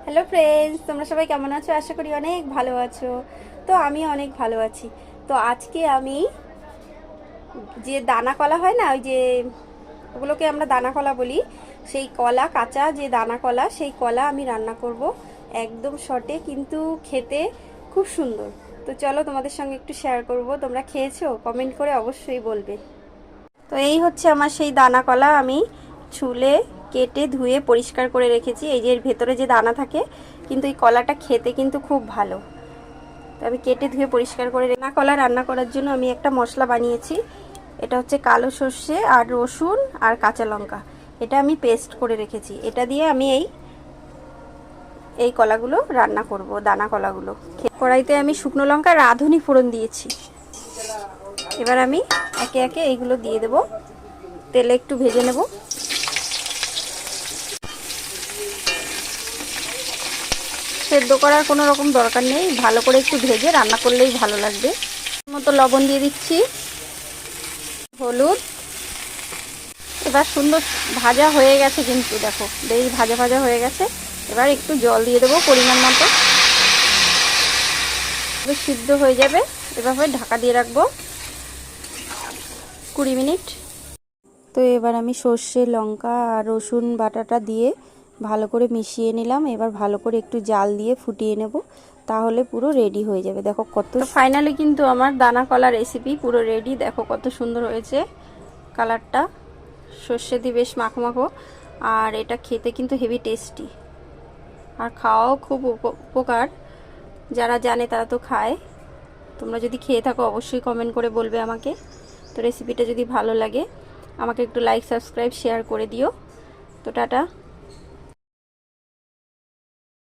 Hello friends, তোমরা সবাই কেমন আছো? আশা করি অনেক ভালো আছো। তো আমি অনেক ভালো আছি। তো আজকে আমি যে দানা কলা হয় না, ওই যে ওগুলোকে আমরা দানা কলা বলি, সেই কলা, কাঁচা যে দানা কলা, সেই কলা আমি রান্না করব একদম শর্টে, কিন্তু খেতে খুব সুন্দর। তো চলো তোমাদের সঙ্গে একটু শেয়ার করব। তোমরা খেয়েছো? কমেন্ট করে অবশ্যই বলবে। তো এই হচ্ছে আমার সেই দানা কলা, আমি ছুলে কেটে ধুয়ে পরিষ্কার করে রেখেছি। এই যে এর ভেতরে যে দানা থাকে, কিন্তু এই কলাটা খেতে কিন্তু খুব ভালো। তো আমি কেটে ধুয়ে পরিষ্কার করে দানা কলা রান্না করার জন্য আমি একটা মশলা বানিয়েছি। এটা হচ্ছে কালো সর্ষে আর রসুন আর কাঁচা লঙ্কা, এটা আমি পেস্ট করে রেখেছি। এটা দিয়ে আমি এই কলাগুলো রান্না করব, দানা কলাগুলো। কড়াইতে আমি শুকনো লঙ্কা রাঁধুনি ফোড়ন দিয়েছি। এবার আমি একে একে এইগুলো দিয়ে দেব, তেলে একটু ভেজে নেব। সেদ্ধ করার কোনো রকম দরকার নেই, ভালো করে একটু ভেজে রান্না করলেই ভালো লাগবে। মতো লবণ দিয়ে দিচ্ছি, হলুদ। এবার সুন্দর ভাজা হয়ে গেছে, কিন্তু দেখো বেশ ভাজা ভাজা হয়ে গেছে। এবার একটু জল দিয়ে দেবো পরিমাণ মতো, সিদ্ধ হয়ে যাবে। এভাবে ঢাকা দিয়ে রাখবো 20 মিনিট। তো এবার আমি সর্ষে, লঙ্কা আর রসুন বাটাটা দিয়ে ভালো করে মিশিয়ে নিলাম। এবার ভালো করে একটু জাল দিয়ে ফুটিয়ে নেব, তাহলে পুরো রেডি হয়ে যাবে। দেখো কত ফাইনালি কিন্তু আমার দানা কলা রেসিপি পুরো রেডি। দেখো কত সুন্দর হয়েছে কালারটা, সর্ষে দিয়ে বেশ মাখো মাখো। আর এটা খেতে কিন্তু হেভি টেস্টি, আর খাওয়াও খুব উপকার। যারা জানে তারা তো খায়। তোমরা যদি খেয়ে থাকো অবশ্যই কমেন্ট করে বলবে আমাকে। তো রেসিপিটা যদি ভালো লাগে আমাকে একটু লাইক, সাবস্ক্রাইব, শেয়ার করে দিও। তো টাটা।